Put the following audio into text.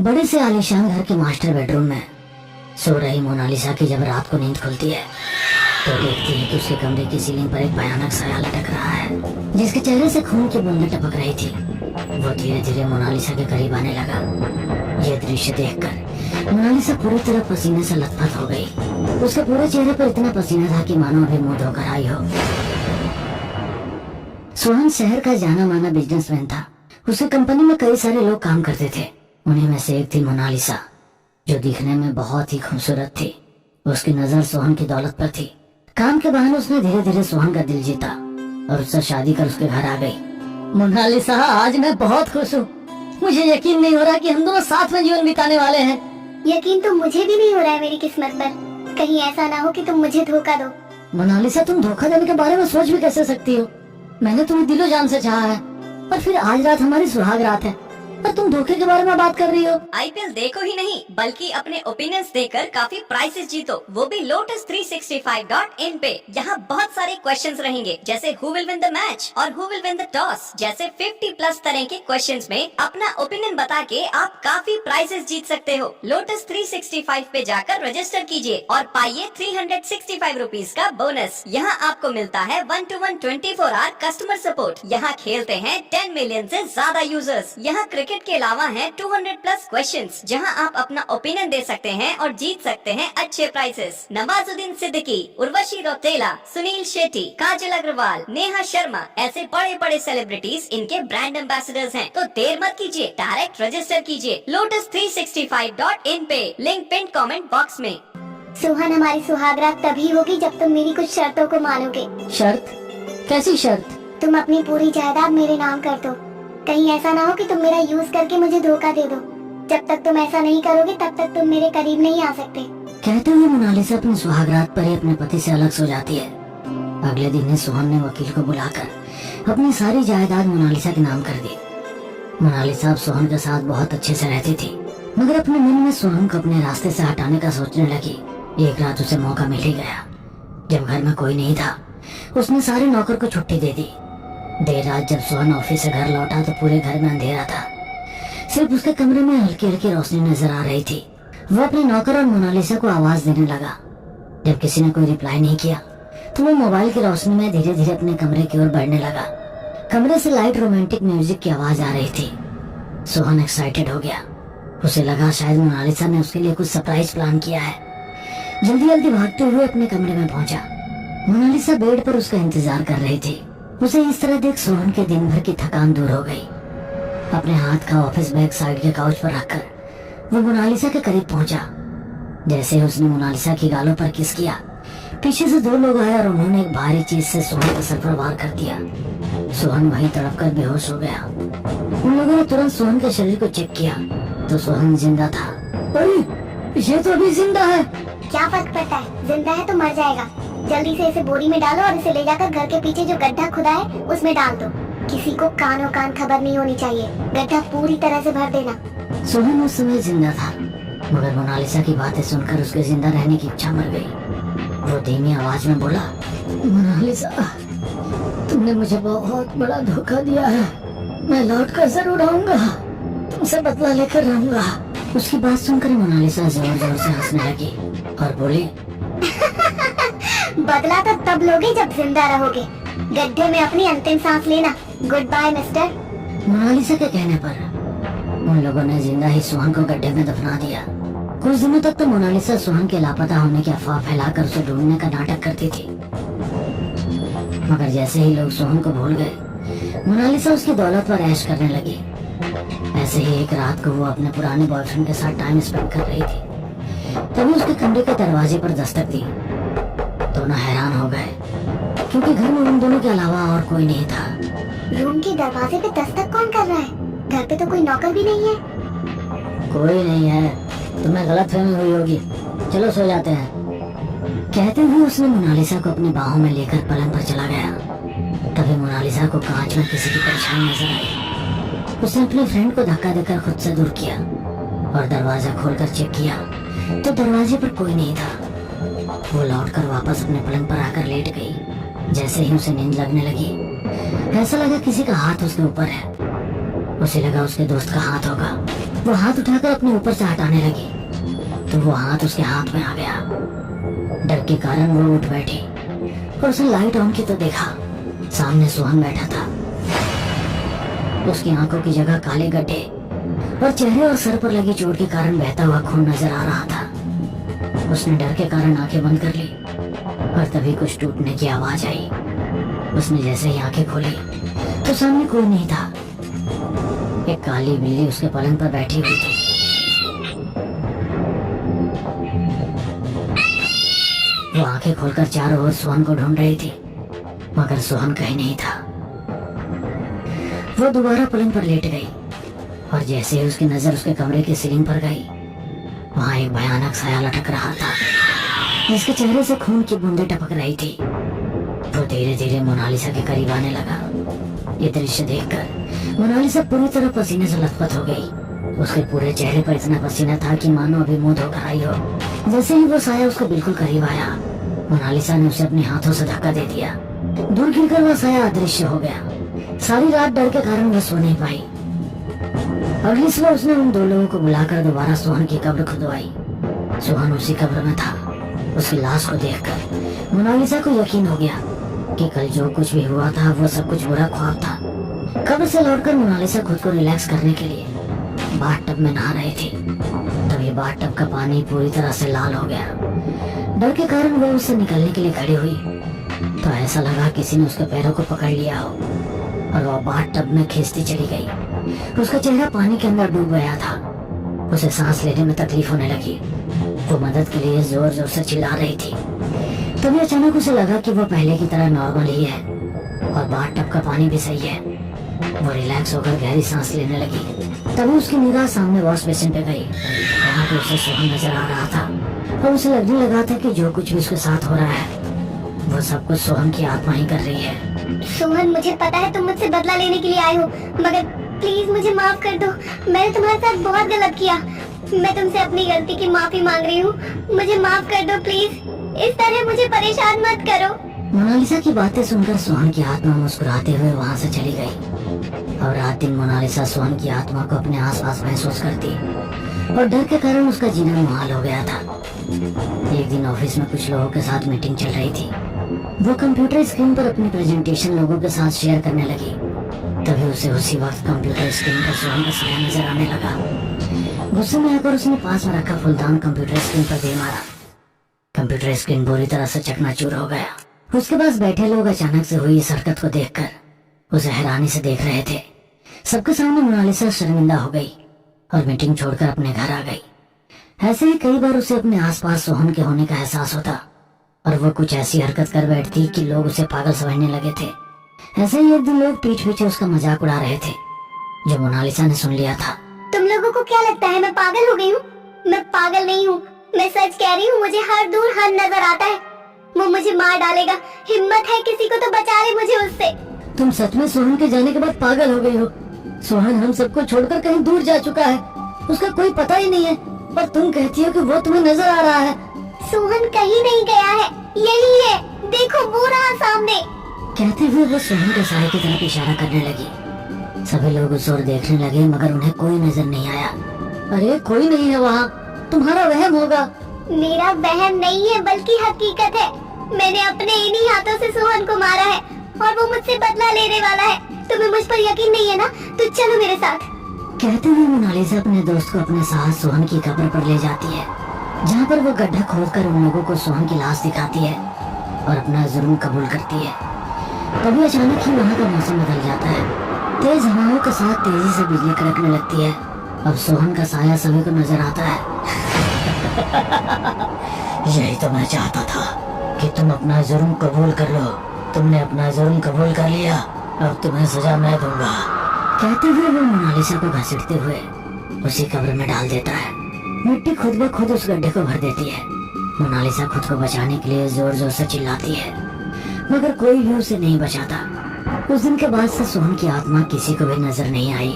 बड़े से आलीशान घर के मास्टर बेडरूम में सो रही मोनालिसा की जब रात को नींद खुलती है तो देखती है कि उसके कमरे की सीलिंग पर एक भयानक साया लटक रहा है, जिसके चेहरे से खून की बूंदें टपक रही थी। वो धीरे धीरे मोनालिसा के करीब आने लगा। यह दृश्य देखकर मोनालिसा पूरी तरह पसीने से लथपथ हो गई। उसके पूरे चेहरे पर इतना पसीना था कि मानो अभी मुंह धोकर आई हो। सोहन शहर का जाना माना बिजनेसमैन था। उसकी कंपनी में कई सारे लोग काम करते थे। उन्हीं में से एक थी मोनालिसा, जो दिखने में बहुत ही खूबसूरत थी। उसकी नजर सोहन की दौलत पर थी। काम के बहाने उसने धीरे धीरे सोहन का दिल जीता और उससे शादी कर उसके घर आ गई। मोनालिसा, आज मैं बहुत खुश हूँ। मुझे यकीन नहीं हो रहा कि हम दोनों साथ में जीवन बिताने वाले हैं। यकीन तो मुझे भी नहीं हो रहा है मेरी किस्मत पर। कहीं ऐसा ना हो कि तुम मुझे धोखा दो। मोनालिसा, तुम धोखा देने के बारे में सोच भी कैसे सकती हो? मैंने तुम्हें दिलो जान से चाहा है, पर फिर आज रात हमारी सुहाग रात है और तुम धोखे के बारे में बात कर रही हो। आईपीएल देखो ही नहीं बल्कि अपने ओपिनियंस देकर काफी प्राइजेस जीतो, वो भी Lotus365.in पे। यहाँ बहुत सारे क्वेश्चंस रहेंगे जैसे who will win the match और who will win the toss जैसे 50+ तरह के क्वेश्चंस में अपना ओपिनियन बता के आप काफी प्राइजेस जीत सकते हो। Lotus365 पे जाकर रजिस्टर कीजिए और पाइए 365 रुपीज का बोनस। यहाँ आपको मिलता है 1-to-1 24 आवर कस्टमर सपोर्ट। यहाँ खेलते हैं 10 मिलियन से ज्यादा यूजर्स। यहाँ क्रिकेट के अलावा हैं 200+ क्वेश्चंस जहां आप अपना ओपिनियन दे सकते हैं और जीत सकते हैं अच्छे प्राइजेस। नवाजुद्दीन सिद्दीकी, उर्वशी रौतेला, सुनील शेट्टी, काजल अग्रवाल, नेहा शर्मा, ऐसे बड़े बड़े सेलिब्रिटीज इनके ब्रांड एम्बेसडर्स हैं। तो देर मत कीजिए, डायरेक्ट रजिस्टर कीजिए Lotus365.in पे, लिंक पिन कमेंट बॉक्स में। सोहन, हमारी सुहागरात तभी होगी जब तुम मेरी कुछ शर्तों को मानोगे। शर्त? कैसी शर्त? तुम अपनी पूरी जायदाद मेरे नाम कर दो। कहीं ऐसा ना हो कि तुम मेरा यूज करके मुझे धोखा दे दो। जब तक तुम ऐसा नहीं करोगे तब तक तुम मेरे करीब नहीं आ सकते। कहते हुए मोनालिसा अपनी सुहागरात पर ही अपने पति से अलग सो जाती है। अगले दिन ही सोहन ने वकील को बुलाकर अपनी सारी जायदाद मोनालिसा के नाम कर दी। मोनालिसा अब सोहन के साथ बहुत अच्छे से रहती थी, मगर अपने मन में सोहन को अपने रास्ते से हटाने का सोचने लगी। एक रात उसे मौका मिल ही गया। जब घर में कोई नहीं था, उसने सारे नौकर को छुट्टी दे दी। देर रात जब सोहन ऑफिस से घर लौटा तो पूरे घर में अंधेरा था। सिर्फ उसके कमरे में हल्की हल्की रोशनी नजर आ रही थी। वो अपने नौकर और मोनालिसा को आवाज देने लगा। जब किसी ने कोई रिप्लाई नहीं किया तो वो मोबाइल की रोशनी में धीरे धीरे अपने कमरे की ओर बढ़ने लगा। कमरे से लाइट रोमांटिक म्यूजिक की आवाज आ रही थी। सोहन एक्साइटेड हो गया। उसे लगा शायद मोनालिसा ने उसके लिए कुछ सरप्राइज प्लान किया है। जल्दी जल्दी भागते हुए अपने कमरे में पहुंचा। मोनालिसा बेड पर उसका इंतजार कर रही थी। उसे इस तरह देख सोहन के दिन भर की थकान दूर हो गई। अपने हाथ का ऑफिस बैग साइड के काउच पर रखकर वो मोनालिसा के करीब पहुंचा। जैसे ही उसने मोनालिसा की गालों पर किस किया, पीछे से दो लोग आए और उन्होंने एक भारी चीज से सोहन के सर पर वार कर दिया। सोहन वहीं तड़पकर बेहोश हो गया। उन लोगों ने तुरंत सोहन के शरीर को चेक किया तो सोहन जिंदा था। अरे, ये तो अभी जिंदा है। क्या फर्क पड़ता है, जिंदा है तो मर जाएगा। जल्दी से इसे बोरी में डालो और इसे ले जाकर घर के पीछे जो गड्ढा खुदा है उसमें डाल दो। किसी को कानों कान खबर नहीं होनी चाहिए। गड्ढा पूरी तरह से भर देना। सोहन उस समय जिंदा था, मगर मोनालिसा की बातें सुनकर उसके जिंदा रहने की इच्छा मर गई। वो धीमी आवाज में बोला, मोनालिसा, तुमने मुझे बहुत बड़ा धोखा दिया है। मैं लौट कर जरूर आऊंगा, तुमसे बदला लेकर रहूंगा। उसकी बात सुनकर मोनालिसा जोर जोर से हंसने लगी और बोली, बदला तो तब लोगे जब जिंदा रहोगे। गड्ढे में अपनी अंतिम सांस लेना। Good bye mister. मोनालिसा के कहने पर उन लोगों ने जिंदा ही सोहन को गड्ढे में दफना दिया। कुछ दिनों तक तो मोनालिसा सोहन के लापता होने की अफवाह फैलाकर उसे ढूंढने का नाटक करती थी, मगर जैसे ही लोग सोहन को भूल गए, मोनालिसा उसकी दौलत पर ऐश करने लगी। ऐसे ही एक रात को वो अपने पुराने बॉयफ्रेंड के साथ टाइम स्पेंड कर रही थी। तभी उसके कमरे के दरवाजे पर दस्तक दी। दोनों हैरान हो गए क्योंकि घर में उन दोनों के अलावा और कोई नहीं था। रूम के दरवाजे पे दस्तक कौन कर रहा है? घर पे तो कोई नौकर भी नहीं है। कोई नहीं है, तुम्हें गलतफहमी हुई होगी। चलो सो जाते हैं। कहते हुए उसने मोनालिसा को अपनी बाहों में लेकर पलंग पर चला गया। तभी मोनालिसा को कांच में किसी की परछाई नजर आई। उसने अपने फ्रेंड को धक्का देकर खुद से दूर किया और दरवाजा खोलकर चेक किया तो दरवाजे पर कोई नहीं था। वो लौटकर वापस अपने पलंग पर आकर लेट गई। जैसे ही उसे नींद लगने लगी, ऐसा लगा किसी का हाथ उसके ऊपर है। उसे लगा उसके दोस्त का हाथ होगा। वो हाथ उठाकर अपने ऊपर से हटाने लगी तो वो हाथ उसके हाथ में आ गया। डर के कारण वो उठ बैठी और उसने लाइट ऑन की तो देखा सामने सोहन बैठा था। उसकी आंखों की जगह काले गड्ढे और चेहरे और सर पर लगी चोट के कारण बहता हुआ खून नजर आ रहा था। उसने डर के कारण आंखें बंद कर ली और तभी कुछ टूटने की आवाज आई। उसने जैसे ही आंखें खोली तो सामने कोई नहीं था। एक काली बिल्ली उसके पलंग पर बैठी हुई थी। वो आंखें खोलकर चारों ओर सोहन को ढूंढ रही थी मगर सोहन कहीं नहीं था। वो दोबारा पलंग पर लेट गई और जैसे ही उसकी नजर उसके कमरे की सीलिंग पर गई वहां एक भयानक साया लटक रहा था जिसके चेहरे से खून की बूंदें टपक रही थी। वो धीरे धीरे मोनालिसा के करीब आने लगा। ये दृश्य देखकर मोनालिसा पूरी तरह पसीने से लथपथ हो गई। उसके पूरे चेहरे पर इतना पसीना था कि मानो अभी मुंह धोकर आई हो। जैसे ही वो साया उसके बिल्कुल करीब आया मोनालिसा ने उसे अपने हाथों से धक्का दे दिया। दूर गिरकर वह साया अदृश्य हो गया। सारी रात डर के कारण वह सो नहीं पाई। अगली सुबह उसने उन दो लोगों को बुलाकर दोबारा सोहन की कब्र खुदवाई। सोहन उसी कब्र में था। उसकी लाश को देखकर मोनालिसा को यकीन हो गया कि कल जो कुछ भी हुआ था वो सब कुछ बुरा ख्वाब था। कब्र से लौटकर मोनालिसा खुद को रिलैक्स करने के लिए बाथटब में नहा रही थी तभी बाथटब का पानी पूरी तरह से लाल हो गया। डर के कारण वह उससे निकलने के लिए खड़ी हुई तो ऐसा लगा किसी ने उसके पैरों को पकड़ लिया हो और वह बाथटब में खींचती चली गई। उसका चेहरा पानी के अंदर डूब गया था। उसे सांस लेने में तकलीफ होने लगी। वो मदद के लिए जोर जोर से चिल्ला रही थी। तभी अचानक उसे लगा कि वो पहले की तरह नॉर्मल ही है और बाथटब का पानी भी सही है। वो रिलैक्स होकर गहरी सांस लेने लगी। तभी उसकी निगाह सामने वॉश बेसिन पे गई। वहाँ पे उसे सोहन नजर आ रहा था और उसे लगने लगा था कि जो कुछ भी उसके साथ हो रहा है वो सब कुछ सोहन की आत्मा ही कर रही है। सोहन, मुझे पता है तुम मुझसे बदला लेने के लिए आए हो मगर प्लीज मुझे माफ कर दो। मैंने तुम्हारे साथ बहुत गलत किया। मैं तुमसे अपनी गलती की माफी मांग रही हूँ। मुझे माफ कर दो प्लीज। इस तरह मुझे परेशान मत करो। मोनालिसा की बातें सुनकर सोहन की आत्मा मुस्कुराते हुए वहाँ से चली गई और रात दिन मोनालिसा सोहन की आत्मा को अपने आसपास महसूस करती और डर के कारण उसका जीना मुहाल हो गया था। एक दिन ऑफिस में कुछ लोगों के साथ मीटिंग चल रही थी। वो कंप्यूटर स्क्रीन पर अपनी प्रेजेंटेशन लोगों के साथ शेयर करने लगी। तभी उसे उसी वक्त कंप्यूटर स्क्रीन पर सोहन का साया नजर आने लगा। गुस्से में आकर उसने पास में रखा फुलदान कंप्यूटर स्क्रीन पर दे मारा। कंप्यूटर स्क्रीन बुरी तरह से चकनाचूर हो गया। उसके पास बैठे लोग अचानक से हुई इस हरकत को देखकर उसे हैरानी से देख रहे थे। सबके सामने मोनालिसा शर्मिंदा हो गई और मीटिंग छोड़कर अपने घर आ गई। ऐसे ही कई बार उसे अपने आसपास सोहन के होने का एहसास होता और वो कुछ ऐसी हरकत कर बैठती कि लोग उसे पागल समझने लगे थे। ऐसे ही एक दिन लोग पीठ पीछे उसका मजाक उड़ा रहे थे जो मोनालिसा ने सुन लिया था। तुम लोगों को क्या लगता है मैं पागल हो गई हूँ? मैं पागल नहीं हूँ। मैं सच कह रही हूँ। मुझे हर दूर हर नजर आता है। वो मुझे मार डालेगा। हिम्मत है किसी को तो बचा ले मुझे उससे। तुम सच में सोहन के जाने के बाद पागल हो गई हो? सोहन हम सबको छोड़कर कहीं दूर जा चुका है। उसका कोई पता ही नहीं है और तुम कहती हो कि वो तुम्हें नजर आ रहा है। सोहन कहीं नहीं गया है। यही है, देखो वो रहा सामने। कहते हुए वो सोहन के साए की तरफ इशारा करने लगी। सभी लोग उस ओर देखने लगे मगर उन्हें कोई नजर नहीं आया। अरे कोई नहीं है वहाँ, तुम्हारा वहम होगा। मेरा वहम नहीं है बल्कि हकीकत है। मैंने अपने इन्हीं हाथों से सोहन को मारा है और वो मुझसे बदला लेने वाला है। तुम्हें मुझ पर यकीन नहीं है ना? तो चलो मेरे साथ। कहते हुए मोनालिसा अपने दोस्त को अपने साथ सोहन की कब्र पर ले जाती है जहाँ पर वो गड्ढा खोदकर उन लोगों को सोहन की लाश दिखाती है और अपना जुर्म कबूल करती है। तभी अचानक ही वहाँ का मौसम बदल जाता है। तेज हवाओं के साथ तेजी से बिजली कड़कने लगती है। अब सोहन का साया सभी को नजर आता है। यही तो मैं चाहता था कि तुम अपना जुर्म कबूल कर लो। तुमने अपना जुर्म कबूल कर लिया, अब तुम्हें सजा मैं दूंगा। कहते हुए वो मोनालिसा को घसीटते हुए उसी कब्र में डाल देता है। मिट्टी खुद ब खुद उस गड्ढे को भर देती है। मोनालिसा खुद को बचाने के लिए जोर जोर से चिल्लाती है मगर कोई भी उसे नहीं बचाता। उस दिन के बाद से सोहन की आत्मा किसी को भी नजर नहीं आई।